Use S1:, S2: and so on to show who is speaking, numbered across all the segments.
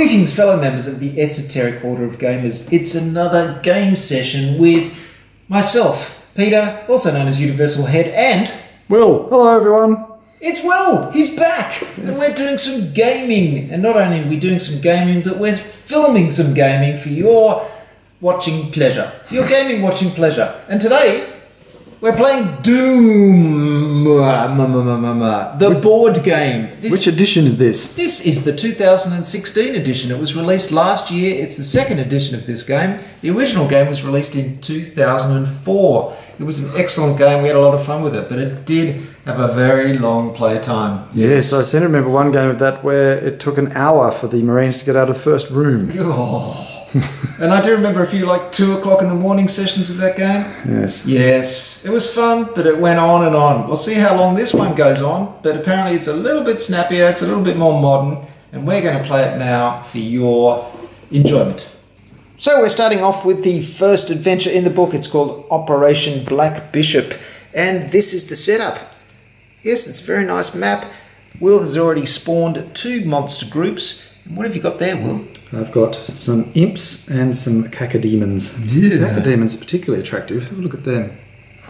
S1: Greetings, fellow members of the Esoteric Order of Gamers. It's another game session with myself, Peter, also known as Universal Head, and...
S2: Will. Hello, everyone.
S1: It's Will! He's back! Yes. And we're doing some gaming. And not only are we doing some gaming, but we're filming some gaming for your watching pleasure. For your gaming watching pleasure. And today, we're playing Doom, the board game.
S2: Which edition is this?
S1: This is the 2016 edition. It was released last year. It's the second edition of this game. The original game was released in 2004. It was an excellent game. We had a lot of fun with it, but it did have a very long play time.
S2: Yes, I seem to remember one game of that where it took an hour for the Marines to get out of the first room.
S1: Oh. And I do remember a few like 2 o'clock in the morning sessions of that game.
S2: Yes.
S1: Yes. It was fun, but it went on and on. We'll see how long this one goes on, but apparently it's a little bit snappier, it's a little bit more modern, and we're going to play it now for your enjoyment. So we're starting off with the first adventure in the book. It's called Operation Black Bishop, and this is the setup. Yes, it's a very nice map. Will has already spawned 2 monster groups. And what have you got there, Will?
S2: I've got some imps and some cacodemons.
S1: Yeah.
S2: The cacodemons are particularly attractive. Have a look at them.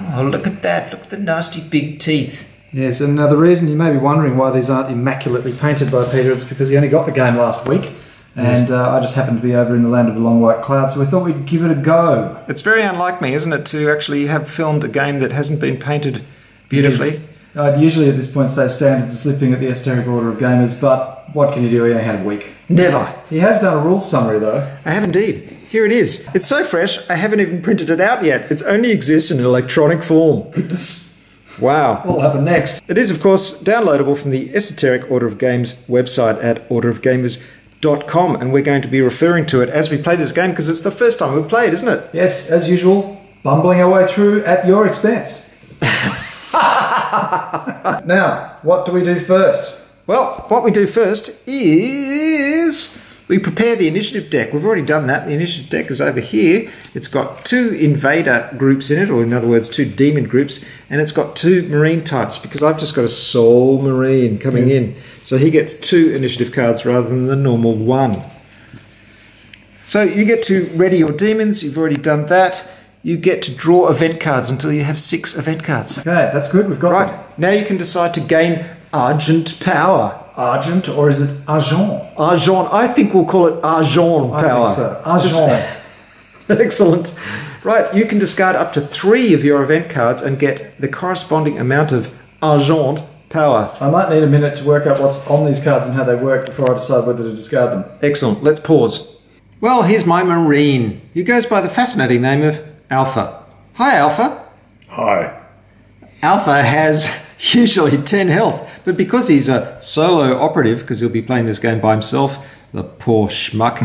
S1: Oh, look at that. Look at the nasty big teeth.
S2: Yes, and the reason you may be wondering why these aren't immaculately painted by Peter is because he only got the game last week. And I just happened to be over in the land of the long white clouds, so we thought we'd give it a go.
S1: It's very unlike me, isn't it, to actually have filmed a game that hasn't been painted beautifully?
S2: Yes. I'd usually at this point say standards are slipping at the Esoteric Order of Gamers, but what can you do? He only had a week.
S1: Never.
S2: He has done a rules summary, though.
S1: I have indeed. Here it is. It's so fresh, I haven't even printed it out yet. It only exists in electronic form.
S2: Goodness.
S1: Wow.
S2: What'll happen next?
S1: It is, of course, downloadable from the Esoteric Order of Games website at orderofgamers.com, and we're going to be referring to it as we play this game because it's the first time we've played, isn't it?
S2: Yes, as usual, bumbling our way through at your expense. Now, what do we do first?
S1: Well, what we do first is we prepare the initiative deck. We've already done that. The initiative deck is over here. It's got 2 invader groups in it, or in other words, 2 demon groups, and it's got 2 marine types because I've just got a soul marine coming in. So he gets 2 initiative cards rather than the normal 1. So you get to ready your demons. You've already done that. You get to draw event cards until you have 6 event cards.
S2: Okay, that's good. We've got them.
S1: Right. Now you can decide to gain Argent power.
S2: Argent, or is it Argent?
S1: Argent. I think we'll call it Argent power.
S2: I think so. Argent.
S1: Excellent. Right, you can discard up to 3 of your event cards and get the corresponding amount of Argent power.
S2: I might need a minute to work out what's on these cards and how they work before I decide whether to discard them.
S1: Excellent. Let's pause. Well, here's my Marine, who goes by the fascinating name of Alpha. Hi, Alpha.
S2: Hi.
S1: Alpha has usually 10 health, but because he's a solo operative, because he'll be playing this game by himself, the poor schmuck,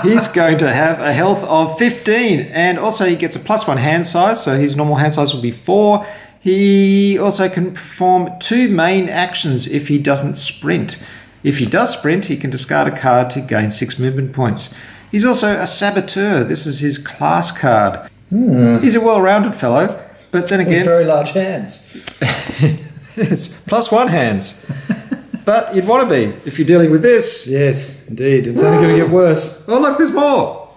S1: he's going to have a health of 15, and also he gets a +1 hand size, so his normal hand size will be 4. He also can perform 2 main actions if he doesn't sprint. If he does sprint, he can discard a card to gain 6 movement points. He's also a saboteur. This is his class card. He's a well-rounded fellow, but then again...
S2: With very large hands.
S1: Yes, +1 hands. But you'd want to be if you're dealing with this.
S2: Yes, indeed. It's only going to get worse.
S1: Oh, look, there's more.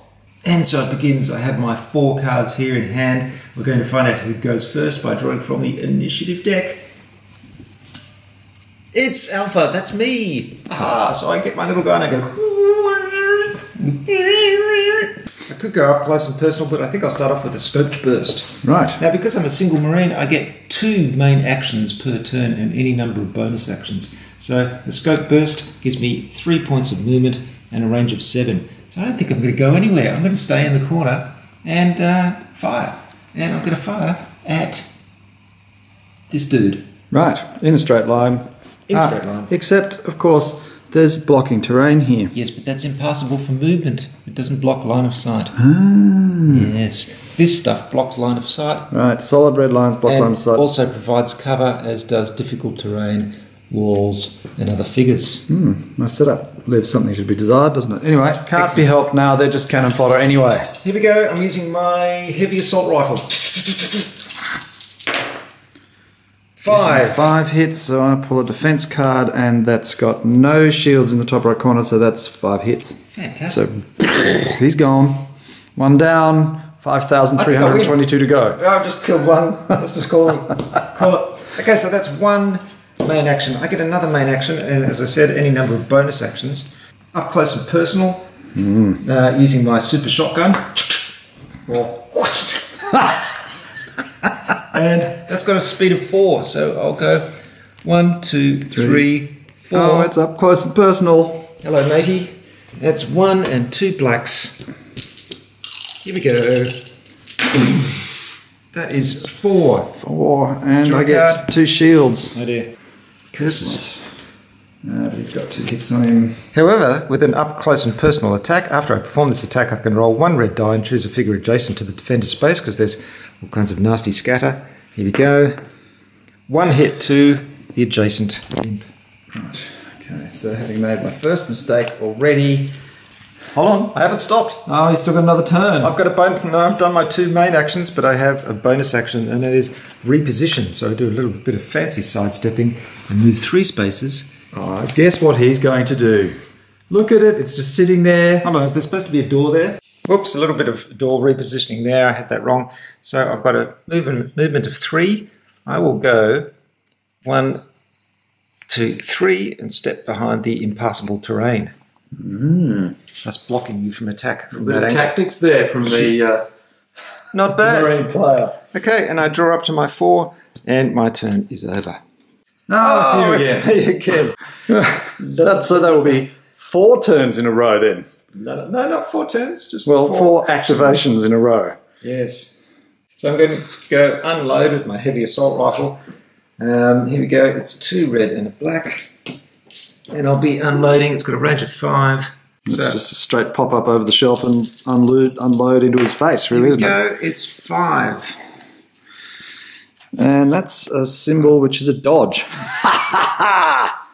S1: And so it begins. I have my 4 cards here in hand. We're going to find out who goes first by drawing from the initiative deck. It's Alpha, that's me. Aha, so I get my little guy and I go... I could go up close and personal, but I think I'll start off with a scoped burst.
S2: Right.
S1: Now, because I'm a single Marine, I get 2 main actions per turn and any number of bonus actions. So the scoped burst gives me 3 points of movement and a range of 7. So I don't think I'm going to go anywhere. I'm going to stay in the corner and fire. And I'm going to fire at this dude.
S2: Right, in a straight line.
S1: In a straight line.
S2: Except, of course, there's blocking terrain here.
S1: Yes, but that's impassable for movement. It doesn't block line of sight. Yes, this stuff blocks line of sight.
S2: Right, solid red lines block line of sight.
S1: Also provides cover, as does difficult terrain, walls, and other figures.
S2: Nice setup. Leaves something to be desired, doesn't it? Anyway, can't be helped now. They're just cannon fodder anyway.
S1: Here we go. I'm using my heavy assault rifle. 5.
S2: 5 hits, so I pull a defense card, and that's got no shields in the top right corner, so that's 5 hits.
S1: Fantastic.
S2: So he's gone. 1 down, 5,322 to go.
S1: Oh, I've just killed one. Let's just call it. Okay, so that's one main action. I get another main action, and as I said, any number of bonus actions. Up close and personal, using my super shotgun. And that's got a speed of 4, so I'll go 1, 2, 3, 4.
S2: Oh, it's up close and personal.
S1: Hello, matey. That's 1 and 2 blacks. Here we go. That is 4.
S2: 4, and
S1: Draw
S2: I get
S1: card.
S2: 2 shields.
S1: Oh dear. Curses.
S2: But he's got 2 hits on him.
S1: However, with an up close and personal attack, after I perform this attack, I can roll 1 red die and choose a figure adjacent to the defender's space because there's all kinds of nasty scatter. Here we go. 1 hit to the adjacent imp.
S2: Right, okay, so having made my first mistake already.
S1: Hold on, I haven't stopped.
S2: Oh, he's still got another turn.
S1: I've got a bonus. No, I've done my 2 main actions, but I have a bonus action, and it is reposition. So I do a little bit of fancy sidestepping and move 3 spaces.
S2: Oh, guess what he's going to do? Look at it, it's just sitting there.
S1: Hold on, is there supposed to be a door there? Whoops, a little bit of door repositioning there. I had that wrong. So I've got a movement of 3. I will go 1, 2, 3 and step behind the impassable terrain. That's blocking you from attack. From that angle.
S2: Tactics there from the
S1: Not bad.
S2: Marine player.
S1: Okay, and I draw up to my 4, and my turn is over.
S2: Oh, it's you again. So that will be 4 turns in a row then.
S1: No, not 4 turns. Just
S2: Well,
S1: 4
S2: 4 activations in a row.
S1: Yes. So I'm going to go unload with my heavy assault rifle. Here we go. It's 2 red and a black. And I'll be unloading. It's got a range of 5.
S2: It's just a straight pop up over the shelf and unload into his face, really, isn't it?
S1: Here we go. It's 5.
S2: And that's a symbol which is a dodge.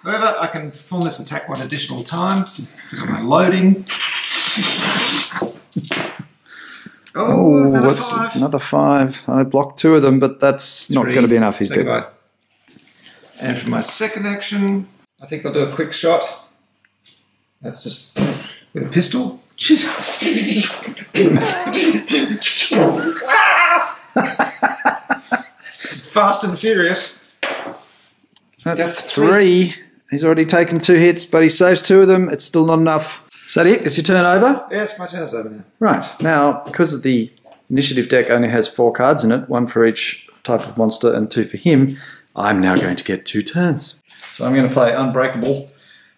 S1: However, I can perform this attack 1 additional time because I'm unloading. Oh, another 5.
S2: Another 5. I blocked 2 of them, but that's not going to be enough. He's dead.
S1: Goodbye. And for my second action, I think I'll do a quick shot. That's just with a pistol. Fast and furious.
S2: That's 3. He's already taken 2 hits, but he saves 2 of them. It's still not enough. Is that it? Is your turn over?
S1: Yes, my turn's over now.
S2: Right. Now, because of the initiative deck only has 4 cards in it, 1 for each type of monster and 2 for him, I'm now going to get 2 turns. So I'm going to play Unbreakable,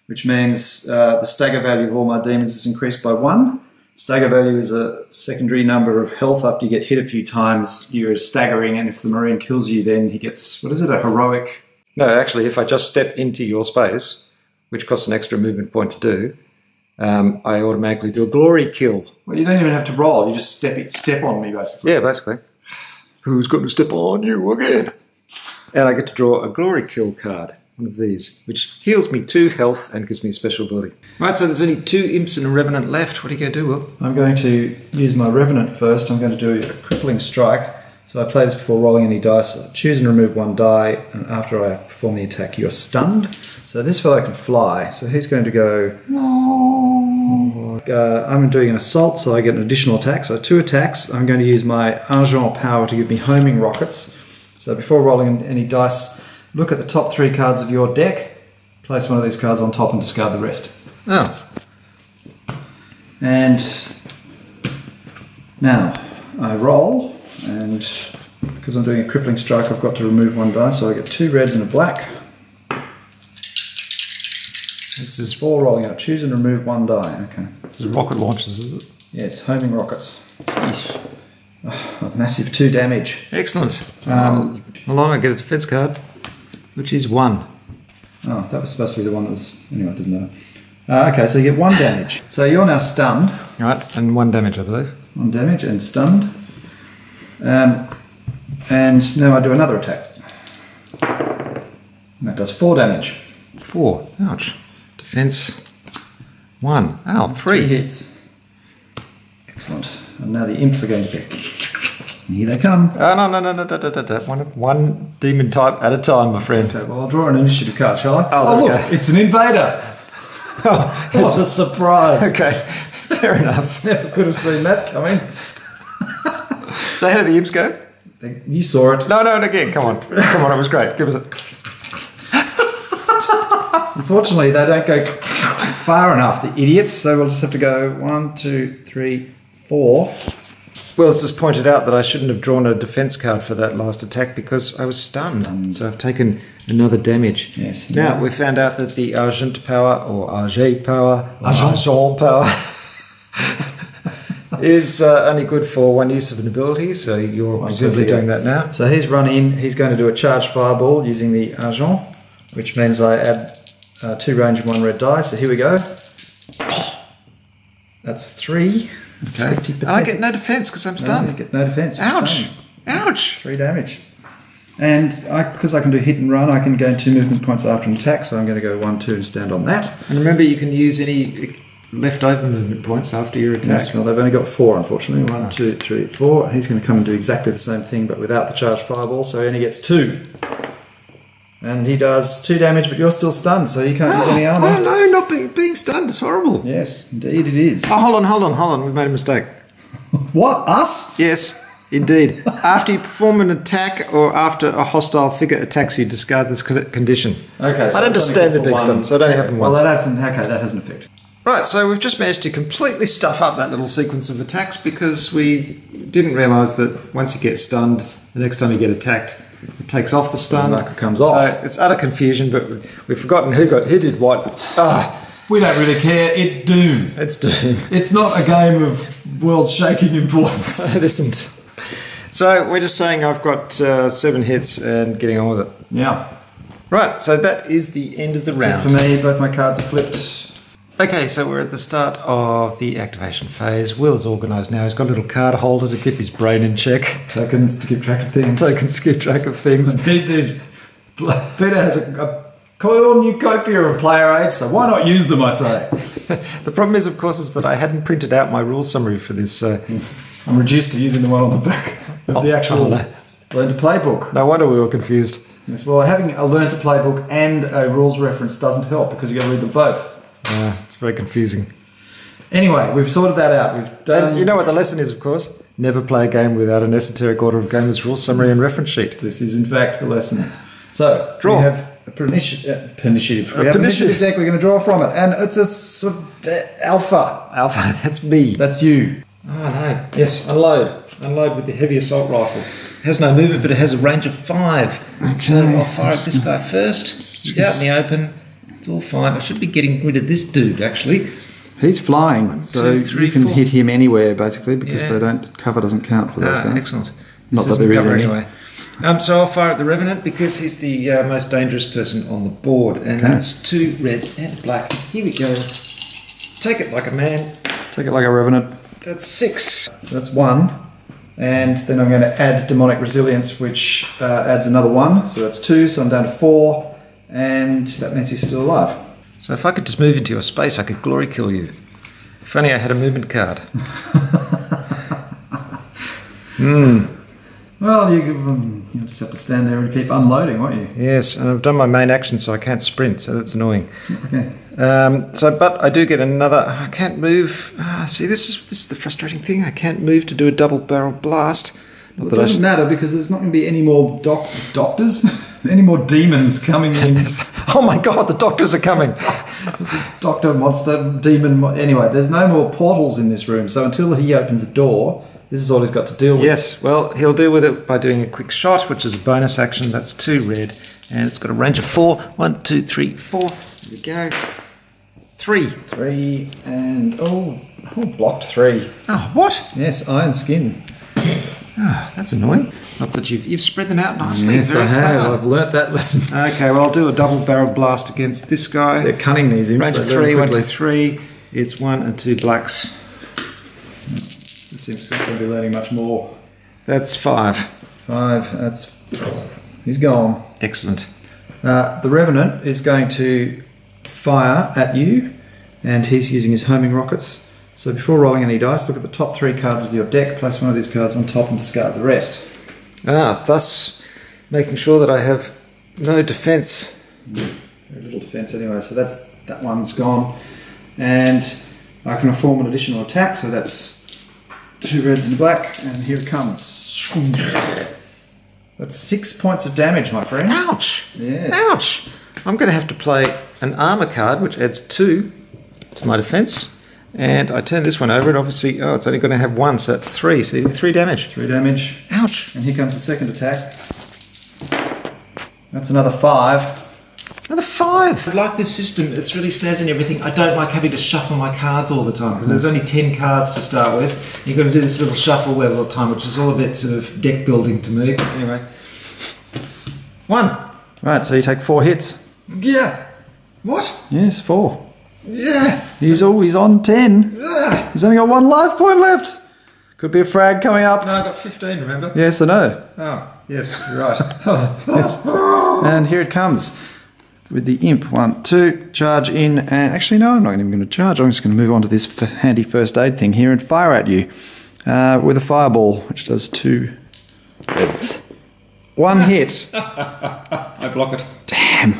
S2: which means the stagger value of all my demons is increased by 1. Stagger value is a secondary number of health. After you get hit a few times, you're staggering, and if the Marine kills you, then he gets, what is it, a heroic...
S1: No, actually, if I just step into your space, which costs an extra movement point to do, I automatically do a glory kill.
S2: Well, you don't even have to roll. You just step on me, basically.
S1: Yeah, basically. Who's going to step on you again? And I get to draw a glory kill card, one of these, which heals me 2 health and gives me a special ability. Right, so there's only 2 imps and a revenant left. What are you going to do, Will?
S2: I'm going to use my revenant first. I'm going to do a crippling strike. So I play this before rolling any dice. I choose and remove 1 die, and after I perform the attack, you're stunned. So this fellow can fly. So he's going to go... I'm doing an assault, so I get an additional attack. So 2 attacks. I'm going to use my Argent power to give me homing rockets. So before rolling any dice, look at the top 3 cards of your deck, place one of these cards on top and discard the rest.
S1: Oh.
S2: And now I roll, and because I'm doing a crippling strike, I've got to remove 1 die, so I get 2 reds and a black. This is 4 rolling out. Choose and remove 1 die. Okay.
S1: This is rocket launchers, is it?
S2: Yes, homing rockets.
S1: Sheesh.
S2: A massive 2 damage.
S1: Excellent. Hold on, I get a defense card, which is 1.
S2: Oh, that was supposed to be the one that was... Anyway, it doesn't matter. Okay, so you get 1 damage. So you're now stunned.
S1: All right, and 1 damage, I believe.
S2: 1 damage and stunned. And now I do another attack. And that does 4 damage.
S1: 4. Ouch. Defense 1. Ow, 3
S2: hits. Excellent. And now the imps are going to get Here they come.
S1: Oh, no. One demon type at a time, my friend.
S2: Okay, well, I'll draw an initiative card, shall I?
S1: Oh,
S2: look,
S1: okay.
S2: it's an invader.
S1: Oh,
S2: What a surprise.
S1: okay, fair enough.
S2: Never could have seen that coming.
S1: So how did the imps go?
S2: You saw it.
S1: No, again, come on, it was great. Give us a...
S2: Unfortunately, they don't go far enough, the idiots, so we'll just have to go 1, 2, 3, 4.
S1: Well, it's just pointed out that I shouldn't have drawn a defense card for that last attack because I was stunned. So I've taken another damage.
S2: Yes.
S1: Now, we found out that the Argent power, or Argent power, or Argent power, is only good for one use of an ability, so you're presumably doing that now.
S2: So he's run in, he's going to do a charged fireball using the Argent, which means I add 2 range and 1 red die, so here we go. That's 3. That's
S1: Okay.
S2: 50%.
S1: I get no defense because I'm stunned.
S2: No, you get no defense. you're
S1: Ouch!
S2: stunned.
S1: Ouch!
S2: 3 damage. And because I can do hit and run, I can gain 2 movement points after an attack, so I'm going to go 1, 2 and stand on that.
S1: And remember, you can use any leftover movement points after your attack.
S2: Yes, well, they've only got 4, unfortunately. 1, 2, 3, 4. He's going to come and do exactly the same thing, but without the charged fireball, so he only gets 2. And he does 2 damage, but you're still stunned, so you can't use any armor.
S1: Oh no, not being stunned is horrible.
S2: Yes, indeed it is.
S1: Oh, hold on. We've made a mistake.
S2: What? Us?
S1: Yes, indeed. After you perform an attack or after a hostile figure attacks you, discard this condition.
S2: Okay, so
S1: I don't understand the big stuff, so it only happened once.
S2: Well, that has an effect.
S1: Right, so we've just managed to completely stuff up that little sequence of attacks because we didn't realise that once you get stunned, the next time you get attacked, it takes off the stun.
S2: The marker comes off.
S1: So it's utter confusion, but we've forgotten who did what.
S2: We don't really care. It's Doom.
S1: It's Doom.
S2: It's not a game of world-shaking importance.
S1: It isn't. So we're just saying I've got 7 hits and getting on with it.
S2: Yeah.
S1: Right, so that is the end of the round.
S2: That's it for me. Both my cards are flipped.
S1: Okay, so we're at the start of the activation phase. Will is organised now. He's got a little card holder to keep his brain in check.
S2: Tokens to keep track of things. Peter has a cornucopia of player aids, so why not use them, I say?
S1: The problem is, of course, is that I hadn't printed out my rule summary for this.
S2: I'm reduced to using the one on the back of the actual Learn to Play book.
S1: No wonder we were confused.
S2: Yes, well, having a Learn to Play book and a rules reference doesn't help because you've got to read them both.
S1: It's very confusing.
S2: Anyway, we've sorted that out. We've done.
S1: And you know what the lesson is, of course? Never play a game without an esoteric order of gamers rule summary and reference sheet.
S2: This is, in fact, the lesson. So,
S1: Draw.
S2: We have a initiative. We have an initiative deck. We're going to draw from it. And it's a sort of alpha.
S1: Alpha, that's me.
S2: That's you.
S1: Oh, no. Yes, unload. Unload with the heavy assault rifle. It has no movement, but it has a range of 5. Okay. So I'll fire at this guy first. He's out in the open. It's all fine. I should be getting rid of this dude, actually.
S2: He's flying,
S1: 1, 2,
S2: so
S1: 3,
S2: you can
S1: 4.
S2: hit him anywhere, basically, because cover doesn't count for those guys.
S1: Excellent.
S2: Not that there is any.
S1: Anyway. So I'll fire at the Revenant because he's the most dangerous person on the board. And that's 2 reds and a black. Here we go. Take it like a man.
S2: Take it like a Revenant.
S1: That's 6.
S2: That's 1. And then I'm going to add Demonic Resilience, which adds another 1. So that's 2, so I'm down to 4. And that means he's still alive.
S1: So if I could just move into your space, I could glory kill you. If only I had a movement card.
S2: Well, you just have to stand there and keep unloading, won't you?
S1: Yes, and I've done my main action, so I can't sprint, so that's annoying.
S2: Okay.
S1: But I do get another. I can't move. See, this is the frustrating thing. I can't move to do a double barrel blast.
S2: Well, it doesn't matter because there's not going to be any more doctors, any more demons coming in.
S1: Oh my God, the doctors are coming.
S2: Doctor, monster, demon. Anyway, there's no more portals in this room. So until he opens a door, this is all he's got to deal with.
S1: Yes, well, he'll deal with it by doing a quick shot, which is a bonus action. That's 2 red, and it's got a range of 4. 1, 2, 3, 4. Here we go. 3.
S2: 3 and blocked 3.
S1: Oh, what?
S2: Yes, iron skin.
S1: That's annoying. Not that you've spread them out nicely.
S2: Yes,
S1: Very
S2: I have.
S1: clever.
S2: I've learnt that lesson.
S1: Okay, well, I'll do a double barrel blast against this guy.
S2: They're cunning, these imps.
S1: Range of 3, 1, 2, 3. It's 1 and 2 blacks.
S2: This imp's not going to be learning much more.
S1: That's 5.
S2: 5, that's... He's gone.
S1: Excellent.
S2: The Revenant is going to fire at you, and he's using his homing rockets. So before rolling any dice, look at the top 3 cards of your deck, place one of these cards on top and discard the rest.
S1: Thus making sure that I have no defense.
S2: Very little defense anyway, so that one's gone. And I can perform an additional attack, so that's 2 reds and a black, and here it comes. That's 6 points of damage, my friend.
S1: Ouch!
S2: Yes.
S1: Ouch! I'm going to have to play an armor card, which adds 2 to my defense. And I turn this one over, and obviously, it's only going to have 1, so that's 3. So you do 3 damage.
S2: 3 damage.
S1: Ouch!
S2: And here comes the second attack. That's another 5.
S1: Another 5! I like this system. It's really snazzy and everything. I don't like having to shuffle my cards all the time, because there's only 10 cards to start with. You've got to do this little shuffle level of time, which is all a bit sort of deck building to me. But anyway. 1.
S2: Right, so you take 4 hits.
S1: Yeah. What?
S2: Yes, 4.
S1: Yeah.
S2: He's always on 10. He's only got 1 life point left. Could be a frag coming up.
S1: No, I got 15, remember?
S2: Yes, I know.
S1: Oh, yes, you're right.
S2: Yes. And here it comes. With the imp. 1, 2, charge in, and actually no, I'm not even going to charge. I'm just going to move on to this handy first aid thing here and fire at you with a fireball, which does 2 reds. 1 hit.
S1: I block it.
S2: Damn.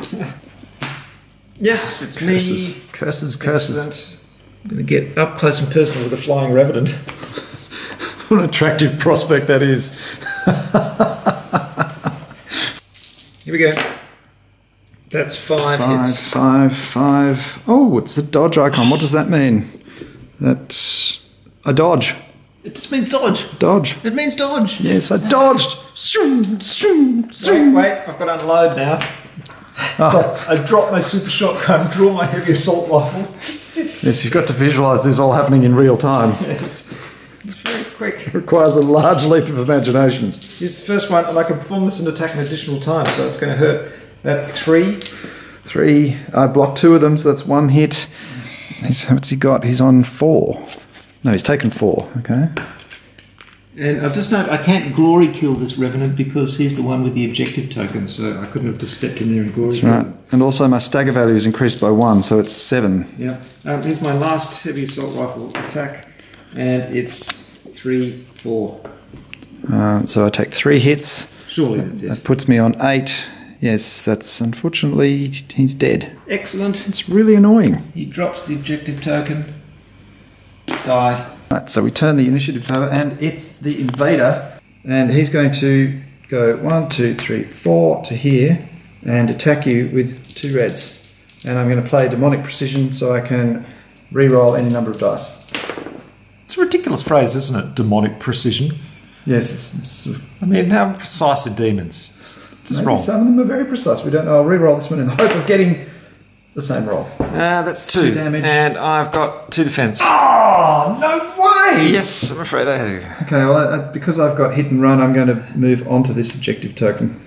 S1: Yes, it's
S2: Curses.
S1: me.
S2: Curses.
S1: Excellent. I'm going to get up close and personal with a flying revenant.
S2: What an attractive prospect that is.
S1: Here we go. That's 5 hits.
S2: 5. Oh, it's a dodge icon. What does that mean? That's a dodge.
S1: It just means dodge.
S2: Dodge.
S1: It means dodge.
S2: Yes, I dodged.
S1: Wait, I've got to unload now. So I drop my super shotgun, draw my heavy assault rifle.
S2: Yes, you've got to visualise this all happening in real time.
S1: Yes. It's very quick.
S2: It requires a large leap of imagination.
S1: Here's the first one, and I can perform this and attack an additional time, so it's going to hurt. That's 3.
S2: 3. I blocked 2 of them, so that's 1 hit. What's he got? He's on 4. No, he's taken 4. Okay.
S1: And I've just noted I can't glory kill this revenant because he's the one with the objective token, so I couldn't have just stepped in there and glory kill him.
S2: And also my stagger value is increased by 1, so it's 7.
S1: Yeah. Here's my last heavy assault rifle attack, and it's 3, 4.
S2: So I take 3 hits.
S1: Surely that's it.
S2: That puts me on 8. Yes, that's unfortunately, he's dead.
S1: Excellent.
S2: It's really annoying.
S1: He drops the objective token. Die.
S2: Right, so we turn the initiative over, and it's the invader, and he's going to go 1, 2, 3, 4 to here and attack you with 2 reds. And I'm going to play demonic precision so I can re-roll any number of dice.
S1: It's a ridiculous phrase, isn't it? Demonic precision.
S2: Yes, it's
S1: I mean, how precise are demons? It's just wrong.
S2: some of them are very precise. We don't know. I'll re-roll this one in the hope of getting the same roll.
S1: That's 2
S2: damage.
S1: And I've got 2 defense.
S2: Oh, no way!
S1: Yes, I'm afraid I do.
S2: Okay, well, because I've got hit and run, I'm going to move on to this objective token.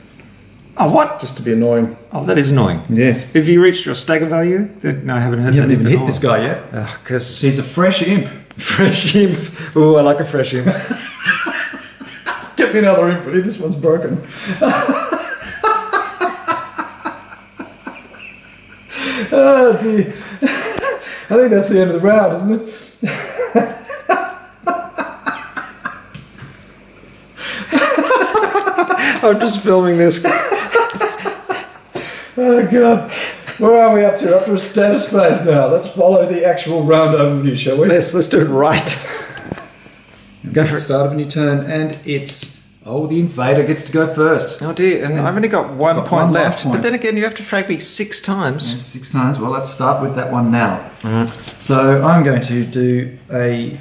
S1: Oh, what?
S2: Just to be annoying.
S1: Oh, that is annoying.
S2: Yes.
S1: Have you reached your stagger value? No, I haven't heard
S2: You haven't
S1: that
S2: even
S1: at
S2: hit
S1: all.
S2: this guy yet.
S1: Oh, curses.
S2: He's a fresh imp.
S1: Fresh imp. Oh, I like a fresh imp.
S2: Get me another imp, buddy. This one's broken. Oh, dear. I think that's the end of the round, isn't it?
S1: I'm just filming this.
S2: Oh, God. Where are we up to? Up to a status phase now. Let's follow the actual round overview, shall we?
S1: Let's do it right.
S2: Go for it. Start of a new turn, and it's... Oh, the invader gets to go first.
S1: Oh dear, and I've only got 1 point
S2: one
S1: left.
S2: point.
S1: But then again, you have to frag me 6 times.
S2: Yes, 6 times. Well, let's start with that one now. So I'm going to do a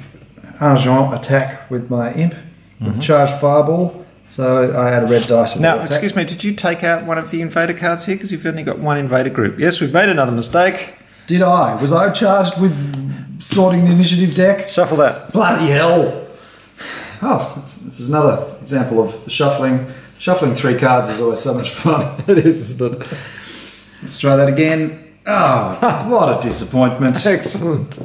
S2: Argent attack with my imp with charged fireball. So I add a red dice.
S1: Now, excuse me, did you take out one of the invader cards here? Because you've only got 1 invader group. Yes, we've made another mistake.
S2: Did I? Was I charged with sorting the initiative deck?
S1: Shuffle that.
S2: Bloody hell! Oh, this is another example of the shuffling. Shuffling 3 cards is always so much fun.
S1: It is, isn't it?
S2: Let's try that again. Oh, what a disappointment.
S1: Excellent.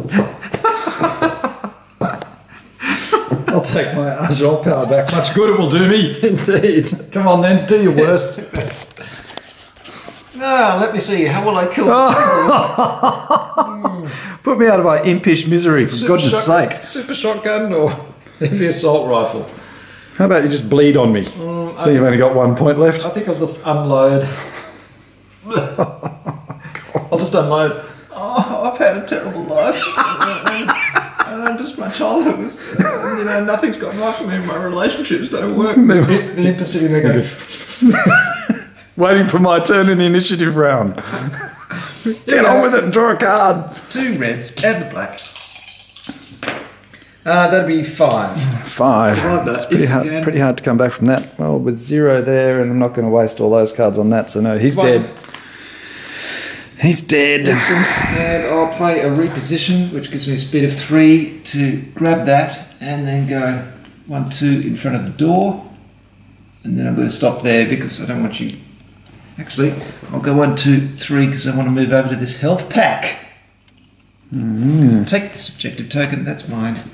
S2: I'll take my Argent power back. Much good it will do me.
S1: Indeed.
S2: Come on then, do your worst.
S1: Let me see. How will I kill this?
S2: Put me out of my impish misery, for goodness sake.
S1: Super shotgun or heavy assault rifle?
S2: How about you just bleed on me? So you've only got 1 point left.
S1: I think I'll just unload. I'll just unload. Oh, I've had a terrible life. Just my childhood was, nothing's gotten right for me. My relationships don't work. The imp is sitting there going,
S2: waiting for my turn in the initiative round. Get on with it and draw a card.
S1: 2 reds and a black. That'd be 5.
S2: 5. It's pretty hard to come back from that. Well, with 0 there, and I'm not going to waste all those cards on that, so no, he's dead. He's dead.
S1: And I'll play a reposition, which gives me a speed of 3 to grab that, and then go 1, 2 in front of the door. And then I'm going to stop there because I don't want you... Actually, I'll go 1, 2, 3 because I want to move over to this health pack. Take the subjective token, that's mine.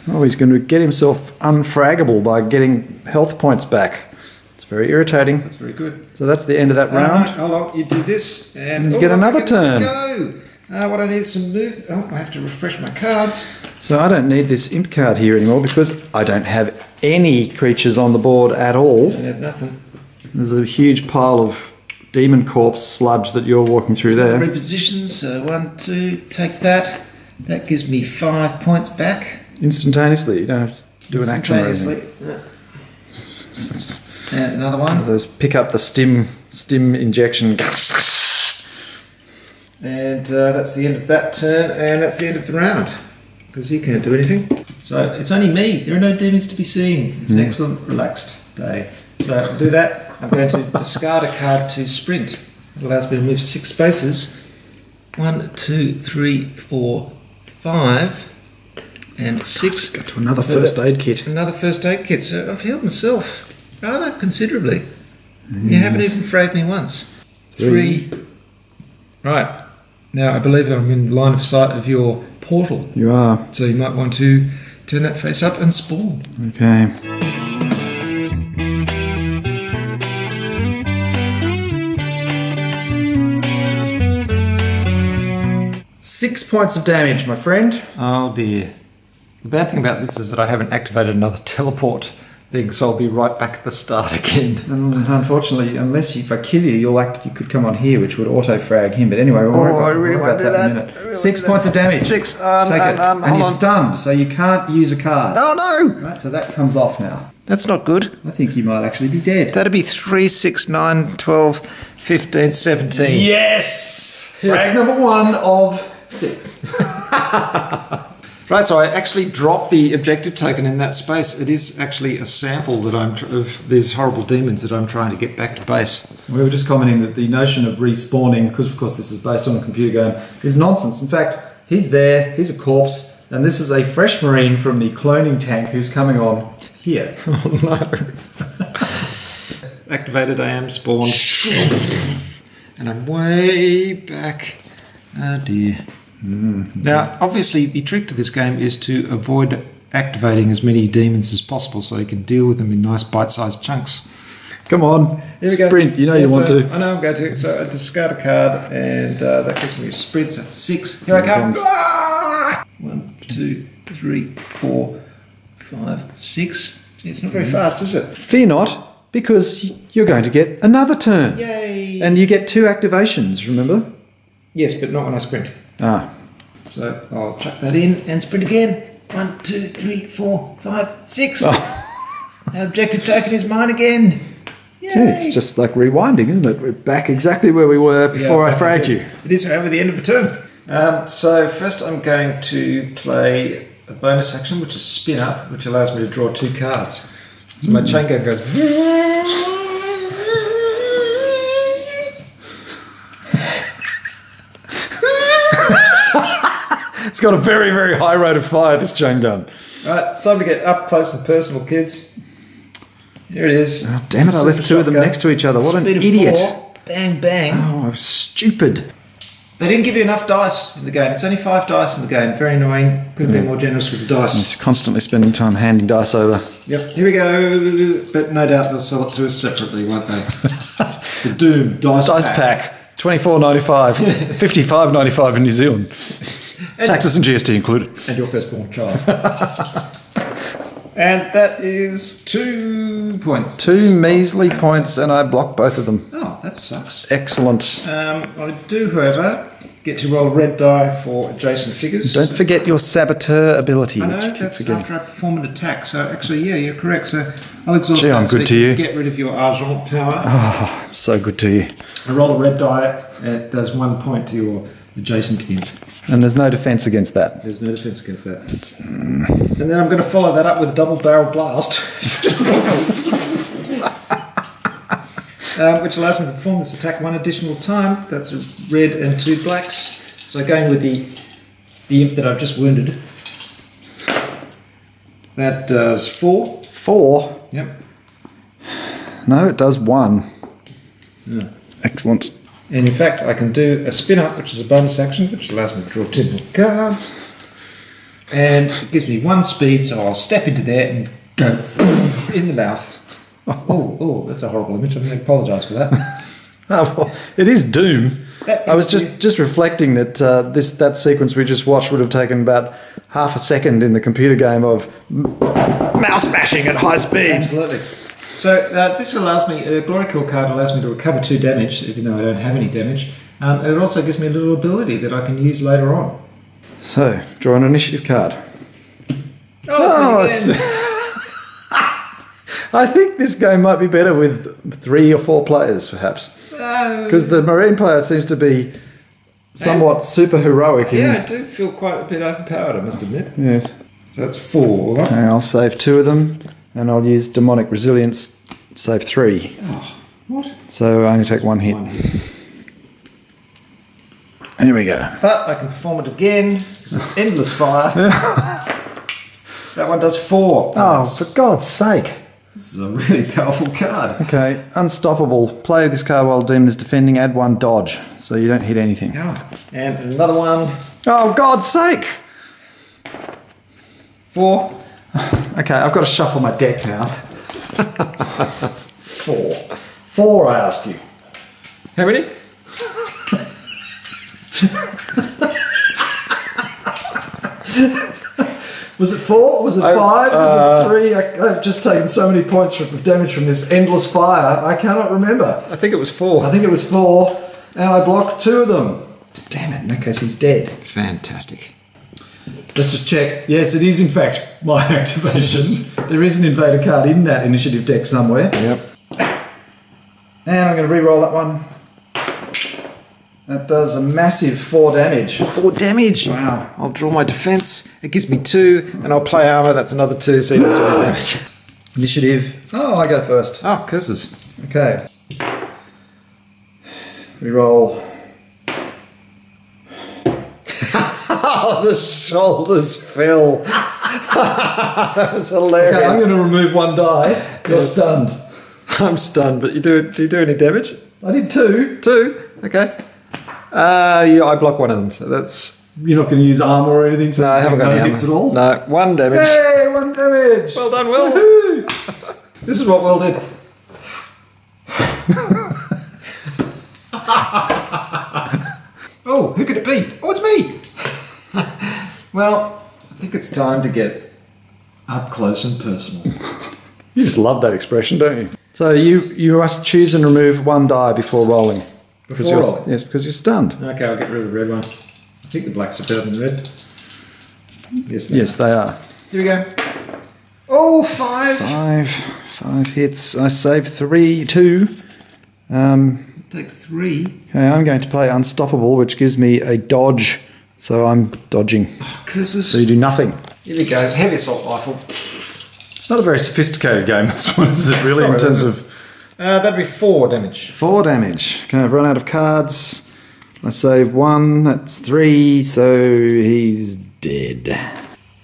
S2: Oh, he's going to get himself unfraggable by getting health points back. It's very irritating.
S1: That's very good.
S2: So that's the end of that round.
S1: No, hold on, you do this and
S2: you get another turn.
S1: Go. What I need is some move. Oh, I have to refresh my cards.
S2: So I don't need this imp card here anymore because I don't have any creatures on the board at all.
S1: I don't have nothing.
S2: There's a huge pile of demon corpse sludge that you're walking through there.
S1: Repositions. So 1, 2, take that. That gives me 5 points back.
S2: Instantaneously. You don't have to do an action or anything.
S1: And another one.
S2: Those pick up the stim injection.
S1: And that's the end of that turn, and that's the end of the round because he can't do anything. So it's only me. There are no demons to be seen. It's an excellent, relaxed day. So I'll do that. I'm going to discard a card to sprint. It allows me to move 6 spaces. 1, 2, 3, 4, 5, and 6.
S2: Got to another first aid kit.
S1: Another first aid kit. So I've healed myself rather considerably. You haven't even fragged me once. 3. Right. Now I believe I'm in line of sight of your portal.
S2: You are.
S1: So you might want to turn that face up and spawn.
S2: Okay. Six points of damage, my friend.
S1: Oh dear. The bad thing about this is that I haven't activated another teleport thing, so I'll be right back at the start again.
S2: Unfortunately, if I kill you, you could come on here, which would auto-frag him. But anyway, we'll worry about that in a minute. Really 6 points of damage. 6. Take it. And you're stunned, so you can't use a card.
S1: Oh no!
S2: Right, so that comes off now.
S1: That's not good.
S2: I think you might actually be dead.
S1: That'd be 3, 6, 9, 12, 15, 17.
S2: Yes! Frag number 1 of 6.
S1: Right, so I actually dropped the objective token in that space. It is actually a sample that of these horrible demons that I'm trying to get back to base.
S2: We were just commenting that the notion of respawning, because of course this is based on a computer game, is nonsense. In fact, he's there, he's a corpse, and this is a fresh marine from the cloning tank who's coming on here.
S1: Oh no. Activated, I am spawned. And I'm way back. Oh dear. Now, obviously, the trick to this game is to avoid activating as many demons as possible so you can deal with them in nice bite-sized chunks.
S2: Come on,
S1: here we go.
S2: Sprint, you know you want to.
S1: I know I'm going to. So I discard a card, and that gives me a sprint at 6. Here I come. 1, 2, 3, 4, 5, 6. Gee, it's not very fast, is it?
S2: Fear not, because you're going to get another turn.
S1: Yay!
S2: And you get 2 activations, remember?
S1: Yes, but not when I sprint.
S2: Ah.
S1: So I'll chuck that in and sprint again. 1, 2, 3, 4, 5, 6. Oh. That objective token is mine again. Yay.
S2: Gee, it's just like rewinding, isn't it? We're back exactly where we were before I fragged you.
S1: It is over the end of a turn. So first I'm going to play a bonus action, which is spin up, which allows me to draw 2 cards. So my chain gun goes...
S2: It's got a very, very high rate of fire, this chain gun.
S1: Right, it's time to get up close and personal, kids. Here it is.
S2: Oh, damn it, I left 2 of them next to each other. What an idiot.
S1: 4. Bang, bang.
S2: Oh, I was stupid.
S1: They didn't give you enough dice in the game. It's only 5 dice in the game. Very annoying. Could have been more generous with the dice.
S2: Just constantly spending time handing dice over.
S1: Yep, here we go. But no doubt they'll sell it to us separately, won't they? The Doom dice
S2: pack. $24.95. $55.95 in New Zealand. Taxes and GST included.
S1: And your firstborn child. And that is 2 points.
S2: 2 measly points, and I block both of them.
S1: Oh, that sucks.
S2: Excellent.
S1: I do, however, get to roll a red die for adjacent figures.
S2: Don't forget your saboteur ability.
S1: I know,
S2: which you keep
S1: that's
S2: forgetting.
S1: after I perform an attack. So actually, yeah, you're correct. So I'll exhaust
S2: Gee,
S1: that
S2: I'm
S1: so
S2: good to you.
S1: Get rid of your argent power.
S2: Oh, so good to you.
S1: I roll a red die. It does 1 point to your adjacent imp.
S2: And there's no defense against that.
S1: There's no defense against that. And then I'm going to follow that up with a double barrel blast. Which allows me to perform this attack 1 additional time. That's a red and 2 blacks. So going with the imp that I've just wounded. That does 4.
S2: 4?
S1: Yep.
S2: No, it does 1.
S1: Yeah.
S2: Excellent.
S1: And in fact, I can do a spin up, which is a bonus action, which allows me to draw 2 more cards. And it gives me 1 speed, so I'll step into there and go in the mouth. Oh, that's a horrible image. I'm going to apologise for that.
S2: Oh, well, it is Doom. I was just reflecting that that sequence we just watched would have taken about half a second in the computer game of mouse mashing at high speed.
S1: Absolutely. So this allows me, a Glory Kill card allows me to recover 2 damage, even though I don't have any damage. And it also gives me a little ability that I can use later on.
S2: So, draw an initiative card.
S1: Oh, it's me again.
S2: I think this game might be better with 3 or 4 players, perhaps. Because the Marine player seems to be somewhat super heroic.
S1: Yeah, I do feel quite a bit overpowered, I must admit.
S2: Yes.
S1: So that's 4.
S2: Okay, I'll save 2 of them, and I'll use Demonic Resilience, save 3.
S1: Oh, what?
S2: So I only take 1 hit. Here we go.
S1: But I can perform it again, because it's Endless Fire. That one does 4.
S2: Oh, for God's sake.
S1: This is a really powerful card.
S2: Okay, Unstoppable. Play this card while the demon is defending, add 1 dodge, so you don't hit anything.
S1: Oh, and another one.
S2: Oh, God's sake!
S1: 4.
S2: Okay, I've got to shuffle my deck now. 4. 4, I ask you.
S1: How many?
S2: Was it 4? Was it 5? Was it 3? I've just taken so many points of damage from this Endless Fire, I cannot remember.
S1: I think it was 4.
S2: I think it was 4, and I blocked 2 of them. Damn it, in that case he's dead.
S1: Fantastic.
S2: Let's just check. Yes, it is in fact my activation. There is an invader card in that initiative deck somewhere.
S1: Yep.
S2: And I'm going to re-roll that one. That does a massive 4 damage.
S1: 4 damage.
S2: Wow.
S1: I'll draw my defense. It gives me 2, and I'll play armor. That's another 2, so you don't do any damage.
S2: Initiative. Oh, I go first.
S1: Oh, curses.
S2: Okay. Re-roll.
S1: Oh, the shoulders fell. That was hilarious.
S2: Okay, I'm going to remove 1 die. You're stunned.
S1: I'm stunned, but do you do any damage?
S2: I did 2.
S1: 2? Okay. Yeah, I block 1 of them, so that's...
S2: You're not going to use armor or anything? So
S1: No, I haven't got any
S2: hits
S1: armor.
S2: at all?
S1: No, 1 damage.
S2: Hey, 1 damage!
S1: Well done, Will.
S2: Woohoo!
S1: This is what Will did. Oh, who could it be? Oh, it's me! Well, I think it's time to get up close and personal.
S2: You just love that expression, don't you? So you must choose and remove 1 die before rolling.
S1: Before rolling?
S2: Yes, because you're stunned.
S1: Okay, I'll get rid of the red one. I think the blacks are better than the red.
S2: Yes, they are.
S1: Here we go. Oh, 5!
S2: 5 hits. I save 2.
S1: Takes 3.
S2: Okay, I'm going to play Unstoppable, which gives me a dodge. So I'm dodging.
S1: Oh, curses.
S2: So you do nothing.
S1: Here we go. Heavy assault rifle.
S2: It's not a very sophisticated game, this one, is it really, in terms of...
S1: That'd be 4 damage.
S2: 4 damage. Okay, I've run out of cards. I save 1, that's 3, so he's dead.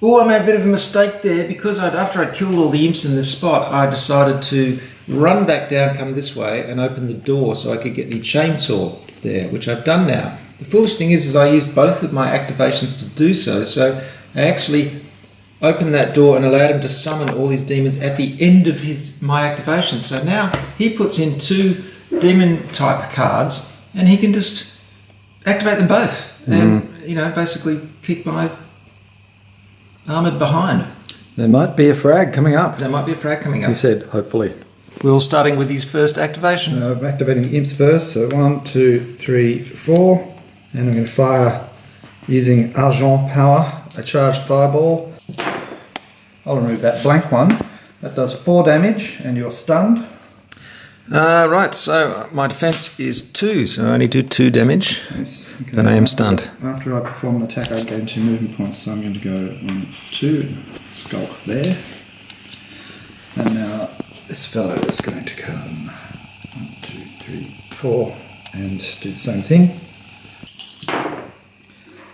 S1: Oh, I made a bit of a mistake there because after I'd killed all the imps in this spot, I decided to run back down, come this way, and open the door so I could get the chainsaw there, which I've done now. The foolish thing is I used both of my activations to do so, so I actually opened that door and allowed him to summon all his demons at the end of my activation. So now he puts in 2 demon type cards and he can just activate them both. And you know, basically keep my armoured behind.
S2: There might be a frag coming up.
S1: There might be a frag coming up.
S2: He said, hopefully.
S1: Will starting with his first activation.
S2: I'm activating the imps first. So 1, 2, 3, 4. And I'm going to fire using Argent power, a charged fireball. I'll remove that blank one. That does 4 damage and you're stunned.
S1: Right, so my defence is 2, so I only do 2 damage.
S2: Yes, okay.
S1: Then I am stunned.
S2: After I perform an attack, I gain 2 movement points, so I'm going to go 1, 2, skulk there. And now this fellow is going to come 1, 2, 3, 4 and do the same thing.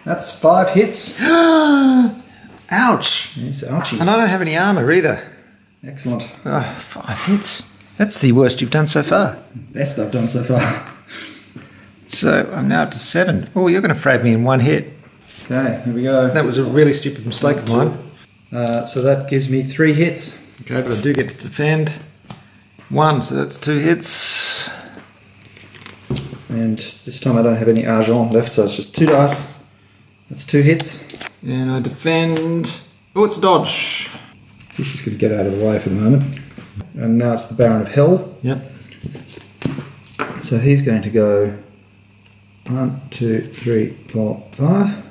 S2: That's 5 hits.
S1: Ouch!
S2: Yes, ouchie.
S1: And I don't have any armour either.
S2: Excellent.
S1: 5 hits. That's the worst you've done so far.
S2: Best I've done so far.
S1: So I'm now up to 7. Oh, you're going to frag me in 1 hit.
S2: Okay, here we go.
S1: That was a really stupid mistake of mine.
S2: So that gives me 3 hits.
S1: Okay, but I do get to defend 1, so that's 2 hits.
S2: And this time I don't have any argent left, so it's just 2 dice. That's 2 hits.
S1: And I defend... Oh, it's a dodge.
S2: He's just going to get out of the way for the moment. And now it's the Baron of Hell.
S1: Yep.
S2: So he's going to go 1, 2, 3, 4, 5.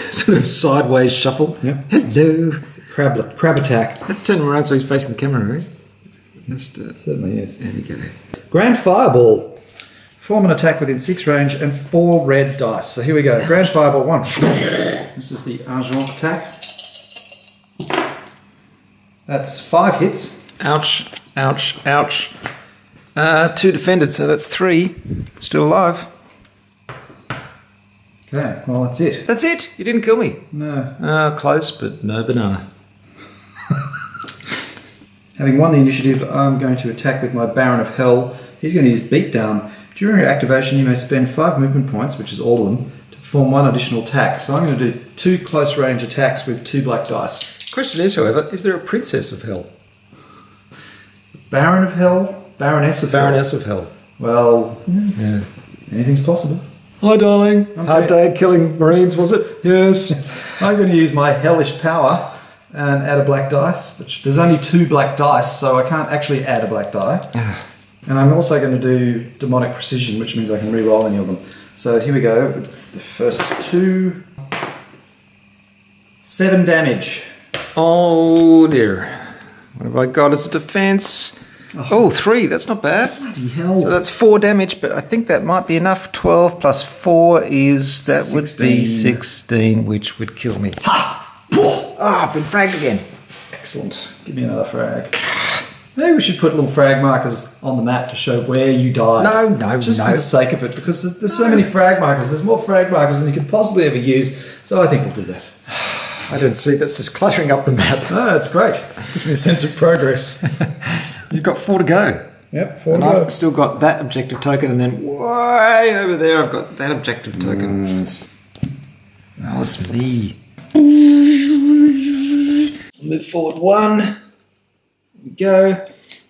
S1: Sort of sideways shuffle.
S2: Yep.
S1: Hello.
S2: It's a crab attack.
S1: Let's turn him around so he's facing the camera, right? Just,
S2: Certainly is.
S1: there we go.
S2: Grand Fireball. Form an attack within 6 range and 4 red dice. So here we go. Grand Fireball 1. This is the Argent attack. That's 5 hits.
S1: Ouch, ouch, ouch. 2 defended, so that's 3. Still alive.
S2: Okay, well that's it.
S1: That's it. You didn't kill me.
S2: No.
S1: Close, but no banana.
S2: Having won the initiative, I'm going to attack with my Baron of Hell. He's going to use Beatdown. During your activation, you may spend 5 movement points, which is all of them, to perform 1 additional attack. So I'm going to do 2 close range attacks with 2 black dice.
S1: Question is, however, is there a Princess of Hell?
S2: Baron of Hell? Baroness of Hell?
S1: Baroness of Hell.
S2: Well,
S1: Yeah.
S2: anything's possible.
S1: Hi, darling.
S2: Hard
S1: day killing Marines, was it? Yes.
S2: I'm going to use my hellish power and add a black dice, but there's only 2 black dice, so I can't actually add a black die. And I'm also going to do demonic precision, which means I can re-roll any of them. So here we go with the first 2. 7 damage.
S1: Oh dear. What have I got as a defence? Oh, 3. That's not bad.
S2: Bloody hell.
S1: So that's 4 damage, but I think that might be enough. 12 plus 4 is... That
S2: 16.
S1: would be 16, which would kill me.
S2: Ha!
S1: Ah, I've been fragged again.
S2: Excellent. Give me another frag. Maybe we should put little frag markers on the map to show where you died.
S1: No,
S2: Just for the sake of it, because there's so many frag markers. There's more frag markers than you could possibly ever use, so I think we'll do that.
S1: I don't see. That's just cluttering up the map.
S2: No, that's great. Gives me a sense of progress.
S1: You've got 4 to go.
S2: Yep, 4
S1: And
S2: to go.
S1: I've still got that objective token, and then way over there I've got that objective token.
S2: Nice.
S1: Oh, it's me. Move forward 1. There we go.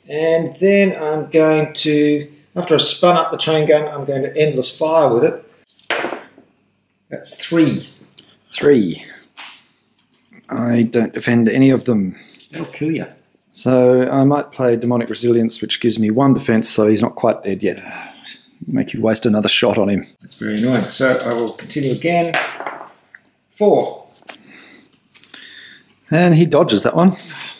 S1: And then I'm going to, after I've spun up the chain gun, I'm going to endless fire with it. That's 3.
S2: 3. I don't defend any of them.
S1: That'll kill you.
S2: So I might play Demonic Resilience, which gives me 1 defense, so he's not quite dead yet. Make you waste another shot on him.
S1: That's very annoying. So I will continue again. 4.
S2: And he dodges that one.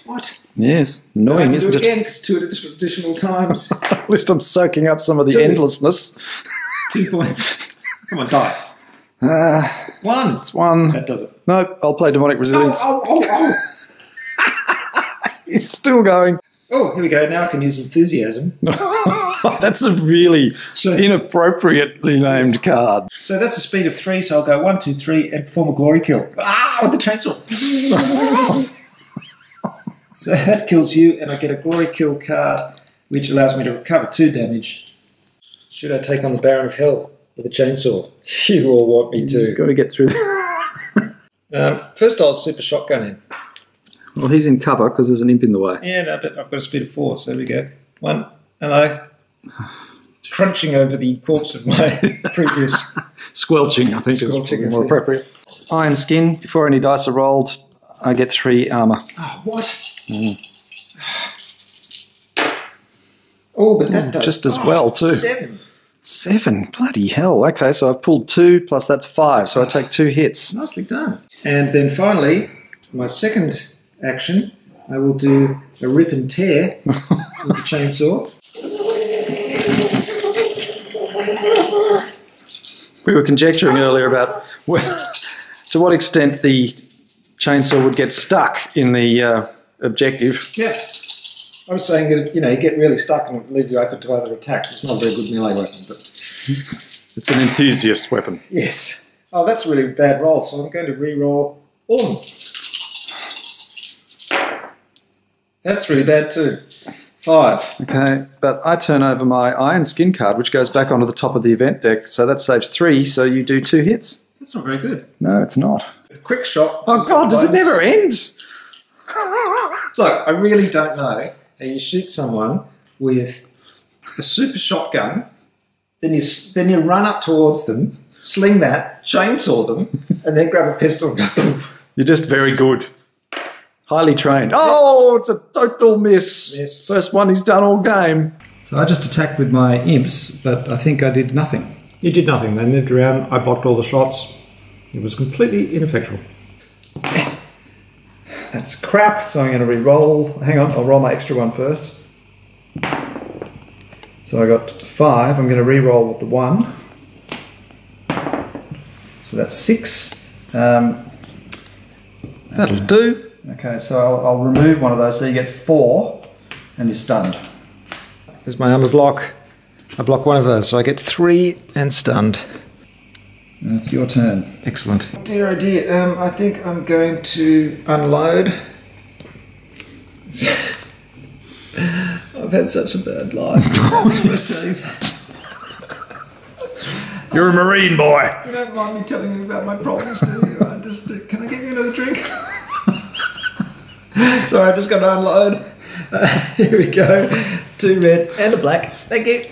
S1: What?
S2: Yes, annoying, isn't it?
S1: Again, it's 2 additional times.
S2: At least I'm soaking up some of the
S1: 2.
S2: endlessness.
S1: 2 points. Come on, die. 1.
S2: It's 1.
S1: That does it.
S2: No, I'll play Demonic Resilience.
S1: Oh.
S2: He's still going.
S1: Oh, here we go. Now I can use enthusiasm.
S2: That's a really inappropriately named card.
S1: So that's a speed of 3, so I'll go 1, 2, 3 and perform a glory kill. Ah, with the chainsaw. So that kills you, and I get a glory kill card, which allows me to recover 2 damage. Should I take on the Baron of Hell with a chainsaw? You all want me to.
S2: You've got to get through.
S1: First I'll super shotgun in.
S2: Well, he's in cover because there's an imp in the way.
S1: Yeah, no, but I've got a speed of 4, so there we go. 1, hello. Crunching over the corpse of my previous
S2: Squelching, I think,
S1: Squelching
S2: is more appropriate. Iron skin. Before any dice are rolled, I get 3 armour.
S1: Oh, what? Oh, but that does
S2: just as well too.
S1: 7.
S2: 7? Bloody hell. Okay, so I've pulled 2 plus that's 5, so I take 2 hits.
S1: Nicely done. And then finally, my second action, I will do a rip and tear with the chainsaw.
S2: We were conjecturing earlier about to what extent the chainsaw would get stuck in the objective.
S1: Yeah. I was saying that, you get really stuck and leave you open to other attacks. It's not a very good melee weapon, but...
S2: It's an enthusiast weapon.
S1: Yes. Oh, that's a really bad roll, so I'm going to re-roll all of them. That's really bad too. 5.
S2: Okay, but I turn over my iron skin card, which goes back onto the top of the event deck, so that saves 3, so you do 2 hits.
S1: That's not very good.
S2: No, it's not.
S1: A quick shot.
S2: Oh God, does it never end?
S1: Look, I really don't know how you shoot someone with a super shotgun, then you run up towards them, sling that, chainsaw them, and then grab a pistol and go poof.
S2: You're just very good. Highly trained. Oh, it's a total miss.
S1: Missed.
S2: First one he's done all game.
S3: So I just attacked with my imps, but I think I did nothing.
S1: You did nothing. They moved around. I blocked all the shots. It was completely ineffectual.
S3: That's crap, so I'm going to re-roll. Hang on, I'll roll my extra one first. So I got 5. I'm going to re-roll with the 1. So that's 6.
S2: That'll do.
S3: Okay, so I'll remove one of those, so you get 4, and you're stunned.
S1: There's my armor block. I block one of those, so I get 3 and stunned.
S3: And it's your turn.
S1: Excellent. Dear oh dear, I think I'm going to unload. I've had such a bad life.
S2: You're a Marine boy.
S1: You don't mind me telling you about my problems, do you? Can I get you another drink? Sorry, I'm just going to unload. Here we go. 2 red and a black. Thank you.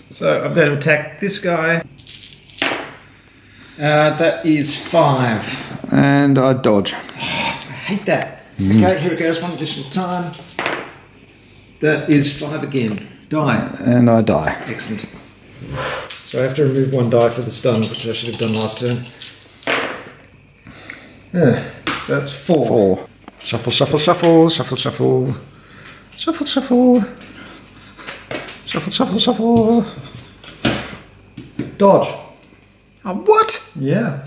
S1: So I'm going to attack this guy. That is 5.
S2: And I dodge.
S1: I hate that. Okay, here it goes. 1 additional time. That is 5 again. Die.
S2: And I die.
S1: Excellent. So I have to remove 1 die for the stun, which I should have done last turn. So that's 4.
S2: 4.
S1: Shuffle, shuffle, shuffle, shuffle, shuffle. Shuffle, shuffle. Shuffle, shuffle, shuffle.
S3: Dodge.
S1: Oh, what?
S3: Yeah.